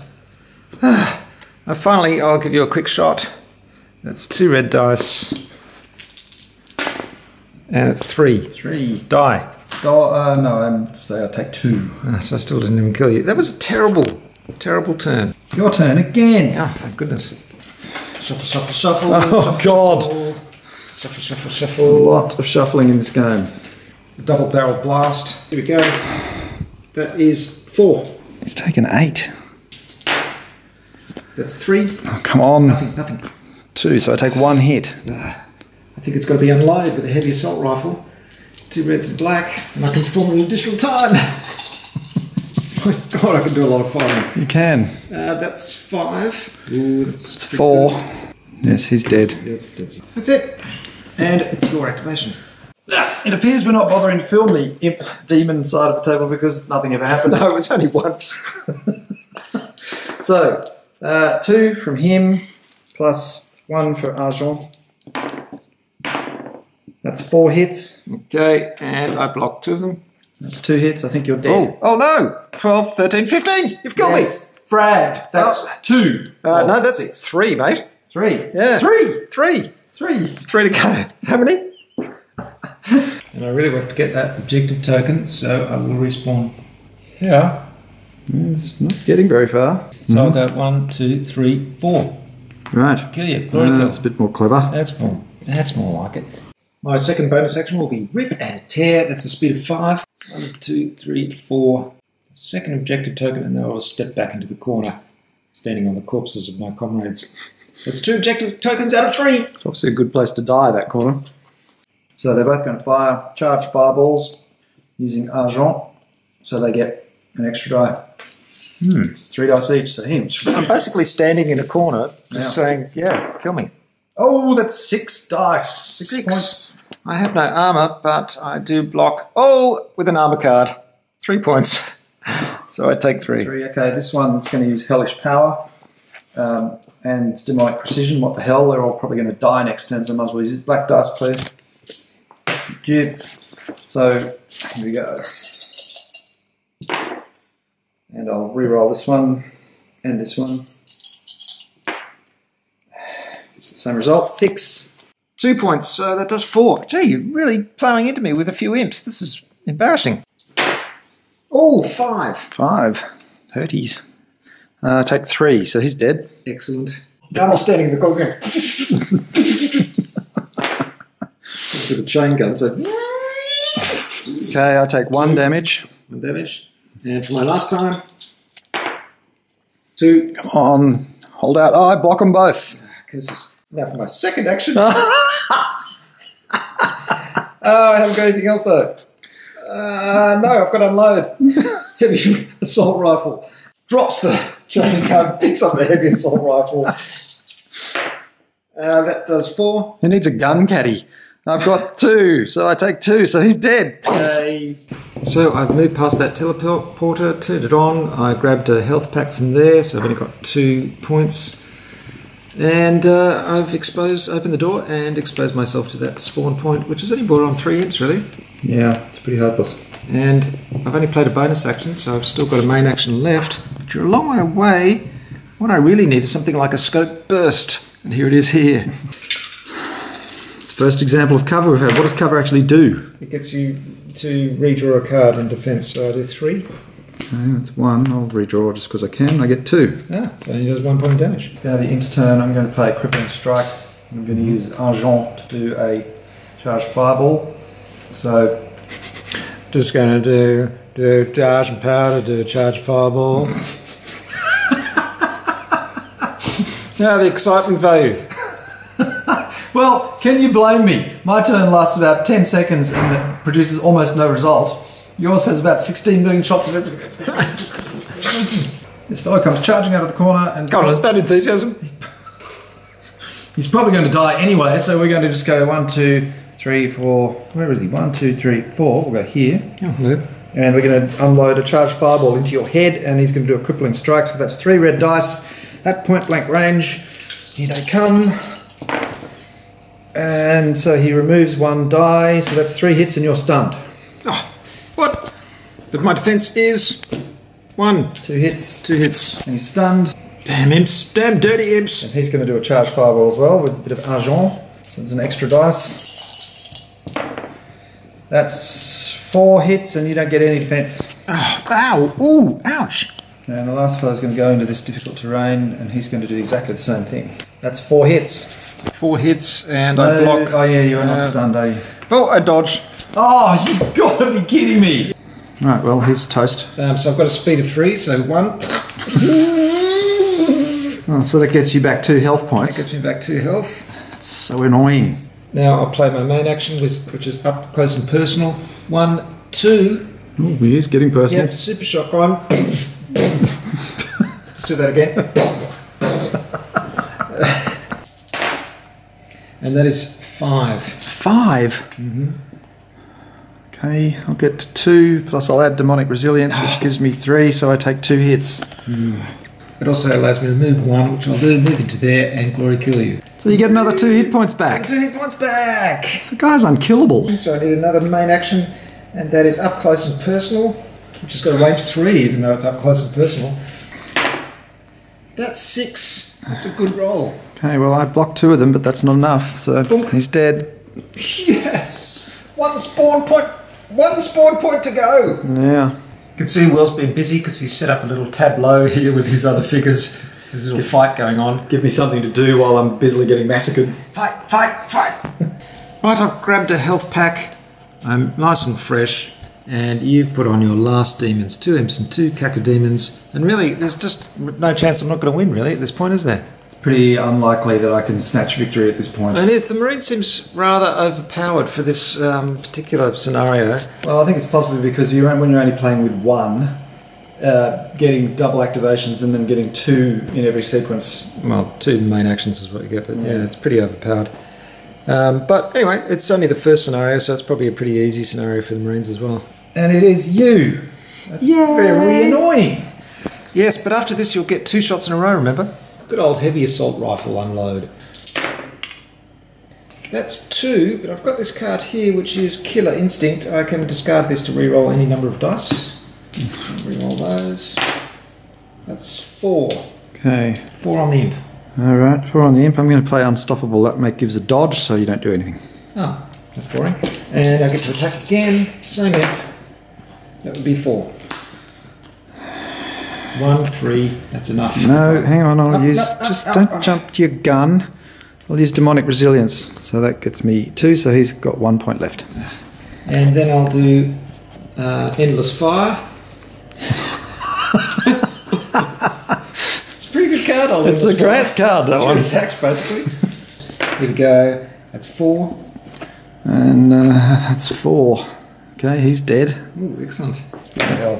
S1: Finally, I'll give you a quick shot. That's 2 red dice. And it's 3.
S3: 3.
S1: Die.
S3: No, I'd say I take 2.
S1: So I still didn't even kill you. That was a terrible, terrible turn.
S3: Your turn again.
S1: Oh, thank goodness. Shuffle, shuffle, shuffle.
S2: Oh,
S1: shuffle,
S2: God.
S1: Shuffle, shuffle,
S3: A
S1: shuffle.
S3: lot of shuffling in this game.
S1: Double barrel blast. Here we go. That is 4.
S2: He's taken 8.
S1: That's 3.
S2: Oh, come on.
S1: Nothing.
S2: 2, so I take 1 hit.
S1: I think it's got to be unloaded with a heavy assault rifle. 2 reds and black, and I can perform an additional time. My God, I can do a lot of fighting.
S2: You can.
S1: That's 5. Ooh,
S2: It's 4. Yes, he's dead.
S1: That's it. And it's your activation.
S3: It appears we're not bothering to film the imp demon side of the table because nothing ever happens.
S1: No, it was only once.
S3: So, 2 from him, plus 1 for Argent. That's 4 hits.
S1: Okay, and I blocked 2 of them.
S3: That's 2 hits. I think you're dead.
S1: Oh no! 12, 13, 15! You've got me!
S3: Fragged. That's 2.
S1: No, that's
S3: 6.
S1: 3, mate.
S3: 3.
S1: Yeah.
S3: 3.
S1: 3.
S3: 3.
S1: 3 to go. How many? And I really have to get that objective token, so I will respawn here.
S2: It's not getting very far.
S1: So I'll go 1, 2, 3, 4.
S2: Right.
S1: Kill you. Glory kill.
S2: That's a bit more clever.
S1: That's more like it. My second bonus action will be rip and tear. That's a speed of 5. 1, 2, 3, 4. Second objective token, and then I'll step back into the corner, standing on the corpses of my comrades. That's 2 objective tokens out of 3.
S2: It's obviously a good place to die, that corner.
S3: So they're both going to charge fireballs using Argent, so they get an extra die. It's 3 dice each, so him.
S1: I'm basically standing in a corner, just saying, yeah, kill me.
S3: Oh, that's 6 dice. 6 points.
S1: I have no armor, but I do block. Oh, with an armor card. 3 points. So I take 3.
S3: 3. Okay, this one's going to use Hellish Power and Demonic Precision. What the hell? They're all probably going to die next turn, so I might as well use black dice, please. Thank you. So, here we go. And I'll re-roll this one and this one. It's the same result. 6.
S1: 2 points, so that does 4. Gee, you're really ploughing into me with a few imps. This is embarrassing. Oh, 5.
S2: 5. Hurties. Take 3, so he's dead.
S1: Excellent.
S3: I'm standing in the corner.
S1: Just with a chain gun, so...
S2: Okay, I take 1 damage.
S1: 1 damage. And for my last time... 2.
S2: Come on. Hold out. Oh, I block them both.
S1: Curses. Now for my second action. Oh, I haven't got anything else though. No, I've got to unload. Heavy assault rifle. Drops the chain gun, picks up the heavy assault rifle. That does 4.
S2: He needs a gun caddy. I've got 2, so I take 2, so he's dead.
S1: So I've moved past that teleporter, turned it on. I grabbed a health pack from there, so I've only got 2 points. And I've opened the door and exposed myself to that spawn point, which has only brought on 3 imps, really.
S3: Yeah, it's pretty hopeless.
S1: And I've only played a bonus action, so I've still got a main action left. But you're a long way away. What I really need is something like a scope burst. And here it is here.
S2: It's the first example of cover we've had. What does cover actually do?
S1: It gets you to redraw a card in defense, so I do 3.
S2: Okay, that's 1. I'll redraw just because I can. I get 2.
S1: Ah, so he does 1 point of damage.
S3: Now the imp's turn. I'm going to play Crippling Strike. I'm going to use Argent to do a charge fireball. So,
S1: Just going to do charge and powder, do a charge fireball. Now the excitement value.
S3: well, can you blame me? My turn lasts about 10 seconds and it produces almost no result. Yours has about 16 million shots of everything. This fellow comes charging out of the corner and...
S1: Come on, is that enthusiasm?
S3: He's probably going to die anyway, so we're going to just go 1, 2, 3, 4... Where is he? 1, 2, 3, 4. We'll go here.
S1: Oh, hello.
S3: And we're going to unload a charged fireball into your head, and he's going to do a crippling strike, so that's 3 red dice at point blank range. Here they come. And so he removes 1 die, so that's 3 hits and you're stunned.
S1: Oh, what? But my defense is 1.
S3: 2 hits.
S1: 2 hits.
S3: And he's stunned.
S1: Damn imps. Damn dirty imps.
S3: And he's going to do a charged fireball as well with a bit of argent. So it's an extra dice. That's 4 hits and you don't get any defense.
S1: Oh, ow. Ooh, ouch.
S3: And the last fellow is going to go into this difficult terrain and he's going to do exactly the same thing. That's 4 hits.
S1: 4 hits and I block.
S3: Oh yeah, you're not stunned, are you?
S1: Oh, I dodge.
S3: Oh, you've got to be kidding me!
S2: Right, well, he's toast.
S1: So I've got a speed of 3, so 1.
S2: Oh, so that gets you back 2 health
S1: That
S2: points.
S1: gets me back 2 health.
S2: That's so annoying.
S1: Now I'll play my main action, which is up close and personal. 1, 2.
S2: Oh, he is getting personal.
S1: Yep, super shotgun. Let's do that again. And that is 5.
S2: 5? Mm-hmm. Okay, I'll get 2, plus I'll add Demonic Resilience, which gives me 3, so I take 2 hits.
S1: It also allows me to move 1, which I'll do, move into there, and glory kill you.
S2: So you get another 2 hit points back.
S1: 2 hit points back!
S2: The guy's unkillable.
S1: So I need another main action, and that is up close and personal, which has got a range 3, even though it's up close and personal. That's 6. That's a good roll.
S2: Okay, well, I blocked 2 of them, but that's not enough, so he's dead.
S1: Yes! 1 spawn point! 1 spawn point to go!
S2: Yeah.
S1: You can see Will's been busy because he's set up a little tableau here with his other figures. There's a little fight going on.
S3: Give me something to do while I'm busily getting massacred.
S1: Fight, fight, fight! Right, I've grabbed a health pack. I'm nice and fresh. And you've put on your last demons, 2 imps and 2 cacodemons. And really, there's just no chance I'm not going to win, really, at this point, is there?
S3: It's pretty unlikely that I can snatch victory at this point.
S1: It is. The Marine seems rather overpowered for this particular scenario.
S3: Well, I think it's possibly because when you're only playing with 1, getting double activations and then getting 2 in every sequence.
S1: Well, 2 main actions is what you get, but yeah, it's pretty overpowered. But anyway, it's only the first scenario, so it's probably a pretty easy scenario for the Marines as well.
S3: And it is you. That's very annoying.
S1: Yes, but after this you'll get 2 shots in a row, remember? Good old heavy assault rifle unload. That's 2, but I've got this card here which is Killer Instinct. I can discard this to reroll any number of dice. So reroll those. That's 4.
S3: Okay.
S1: 4 on the imp.
S3: Alright, 4 on the imp. I'm going to play Unstoppable. That gives a dodge, so you don't do anything.
S1: Oh, that's boring. And I get to attack again. Same imp. That would be 4. 1, 3. That's enough.
S3: No, hang on. Don't jump to your gun. I'll use Demonic Resilience. So that gets me 2, so he's got 1 point left.
S1: And then I'll do Endless Fire. It's a pretty good card.
S3: It's a great card, that one.
S1: Attacks, basically. Here we go. That's 4.
S3: And that's 4. Okay, he's dead.
S1: Ooh, excellent. What the hell?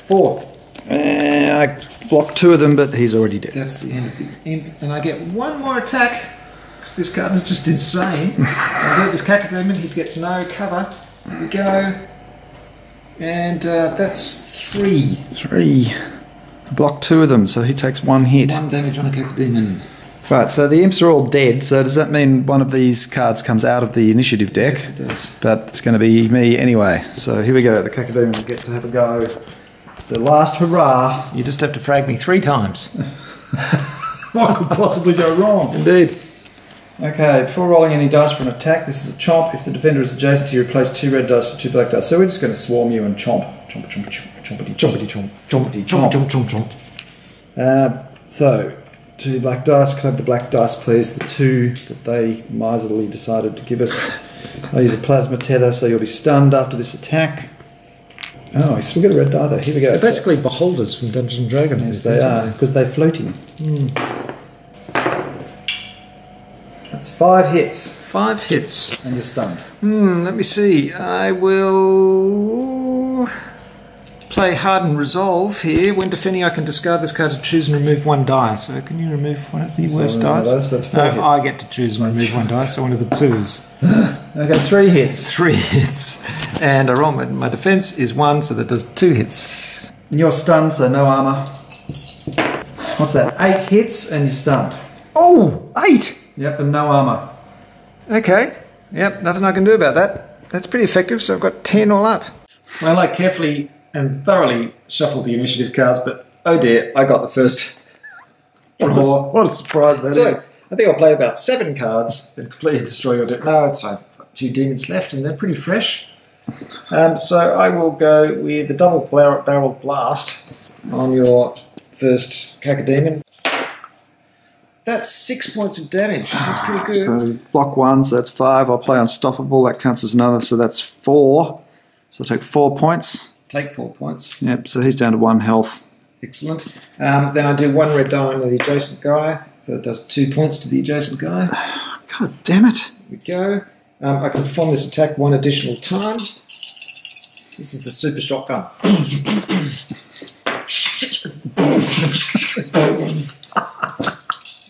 S1: 4.
S3: I blocked 2 of them, but he's already dead.
S1: That's the end of the imp. And I get 1 more attack, because this card is just insane. I do this Cacodemon, he gets no cover. Here we go. And that's 3.
S3: 3. I blocked 2 of them, so he takes 1 hit.
S1: 1 damage on a Cacodemon.
S3: Right, so the imps are all dead, so does that mean one of these cards comes out of the initiative deck?
S1: Yes, it does.
S3: But it's going to be me anyway. So here we go, the Cacodemons get to have a go. It's the last hurrah.
S1: You just have to frag me 3 times.
S3: What could possibly go wrong? Indeed. Okay, before rolling any dice for an attack, this is a chomp. If the defender is adjacent to you, replace 2 red dice for 2 black dice. So we're just going to swarm you and chomp. Chomp, chomp, chomp, chompity, chompity, chomp, chompity, chomp, chomp, chomp, chomp. So, 2 black dice. Can I have the black dice, please? The 2 that they miserly decided to give us. I use a plasma tether, so you'll be stunned after this attack. Oh, you still get a red die though. Here we go.
S1: They're basically beholders from Dungeons and Dragons.
S3: Yes, they are, because they're floating. That's 5 hits.
S1: 5 hits.
S3: And you're stunned.
S1: Let me see. I will play Harden Resolve here. When defending, I can discard this card to choose and remove 1 die. So can you remove one of the worst dice?
S3: That's 4 hits.
S1: I get to choose and remove 1 die, so one of the 2s.
S3: Okay, 3 hits.
S1: 3 hits. And I roll my defense is 1, so that does 2 hits.
S3: And you're stunned, so no armor. What's that? 8 hits and you're stunned.
S1: Oh, 8!
S3: Yep, and no armor.
S1: Okay. Yep, nothing I can do about that. That's pretty effective, so I've got 10 all up. Well, I carefully and thoroughly shuffled the initiative cards, but oh dear, I got the first draw.
S3: What a surprise that is.
S1: I think I'll play about 7 cards and completely destroy your deck. No, it's I've got 2 demons left and they're pretty fresh. So I will go with the double barrel blast on your first Cacodemon. That's 6 points of damage. That's pretty good.
S3: So block 1, so that's 5. I'll play Unstoppable. That counts as another, so that's 4. So I'll take 4 points.
S1: Take 4 points.
S3: Yep, so he's down to 1 health.
S1: Excellent. Then I do 1 red die on the adjacent guy, so that does 2 points to the adjacent guy.
S3: God damn it.
S1: There we go. I can perform this attack 1 additional time. This is the super shotgun.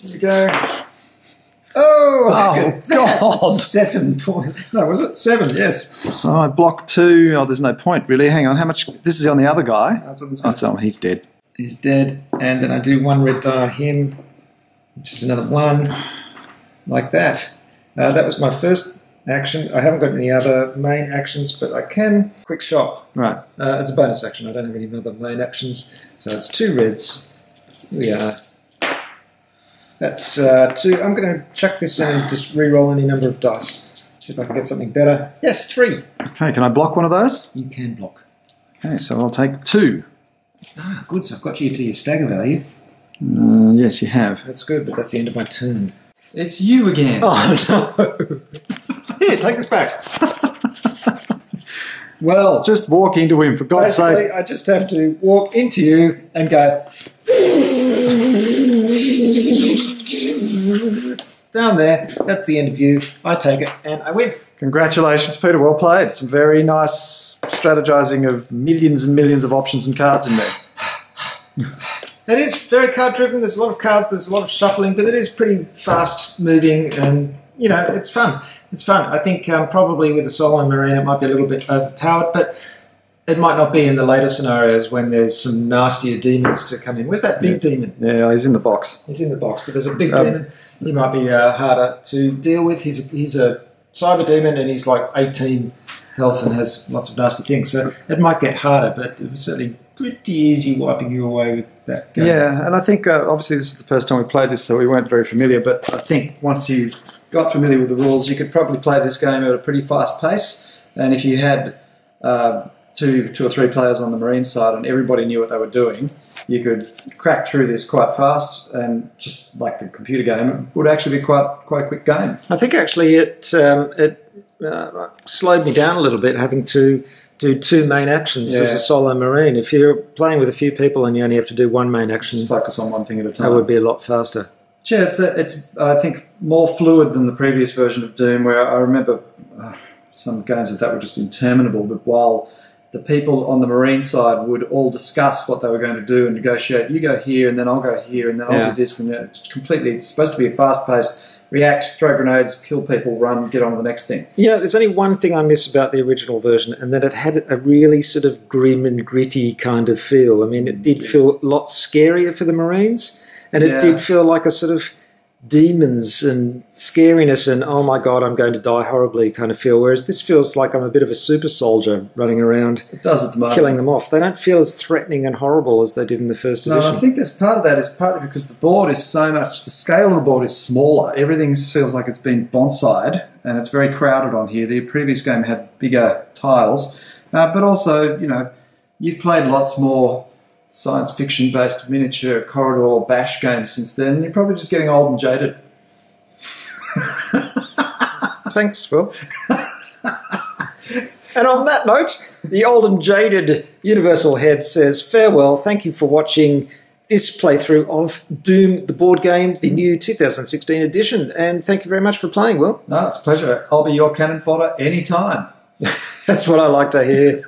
S1: There we go. Oh God! 7 points. No, was it 7? Yes.
S3: So I block 2. Oh, there's no point really. Hang on. How much? This is on the other guy. Oh, he's dead.
S1: He's dead. And then I do 1 red die on him, which is another 1, like that. That was my first action. I haven't got any other main actions, but I can quick shot.
S3: Right.
S1: It's a bonus action. I don't have any other main actions, so it's 2 reds. Here we are. That's 2. I'm going to chuck this in and just re-roll any number of dice. See if I can get something better. Yes, 3.
S3: Okay, can I block one of those?
S1: You can block.
S3: Okay, so I'll take 2.
S1: Ah, good. So I've got you to your stagger value.
S3: Yes, you have.
S1: That's good, but that's the end of my turn.
S3: It's you again.
S1: Oh, no. Here, take this back.
S3: Well, just walk into him, for God's sake.
S1: I just have to walk into you and go... down there. That's the end of you. I take it and I win.
S2: Congratulations, Peter. Well played. Some very nice strategizing of millions and millions of options and cards in there.
S1: It is very card driven. There's a lot of cards. There's a lot of shuffling, but it is pretty fast moving, and you know it's fun. It's fun. I think probably with the Solo Marine it might be a little bit overpowered, but it might not be in the later scenarios when there's some nastier demons to come in. Where's that big demon?
S2: Yeah, he's in the box.
S1: He's in the box, but there's a big demon. He might be harder to deal with. He's a cyber demon, and he's like 18 health and has lots of nasty things. So it might get harder, but it was certainly pretty easy wiping you away with that game.
S2: Yeah, and I think obviously this is the first time we played this, so we weren't very familiar, but I think once you got familiar with the rules, you could probably play this game at a pretty fast pace, and if you had two or three players on the Marine side and everybody knew what they were doing, you could crack through this quite fast, and just like the computer game, it would actually be quite a quick game.
S1: I think actually it slowed me down a little bit having to do two main actions as a solo Marine. If you're playing with a few people and you only have to do one main action,
S2: just focus on one thing at a time.
S1: That would be a lot faster.
S2: Yeah, it's I think more fluid than the previous version of Doom, where I remember some games of that were just interminable, but while the people on the Marine side would all discuss what they were going to do and negotiate, you go here and then I'll go here and then I'll do this, and it's supposed to be a fast-paced react, throw grenades, kill people, run, get on to the next thing.
S1: Yeah, there's only one thing I miss about the original version, and that it had a really sort of grim and gritty kind of feel. I mean, it did feel a lot scarier for the Marines, and it did feel like a sort of demons and scariness and, oh my God, I'm going to die horribly kind of feel, whereas this feels like I'm a bit of a super soldier running around killing them off. They don't feel as threatening and horrible as they did in the first edition.
S2: No, I think there's part of that is partly because the board is so much, the scale of the board is smaller. Everything feels like it's been bonsai'd, and it's very crowded on here. The previous game had bigger tiles, but also, you know, you've played lots more science fiction based miniature corridor bash games since then. You're probably just getting old and jaded.
S1: Thanks, Will. And on that note, the old and jaded Universal Head says farewell. Thank you for watching this playthrough of Doom, the board game, the new 2016 edition. And thank you very much for playing, Will.
S2: No, it's a pleasure. I'll be your cannon fodder anytime.
S1: That's what I like to hear.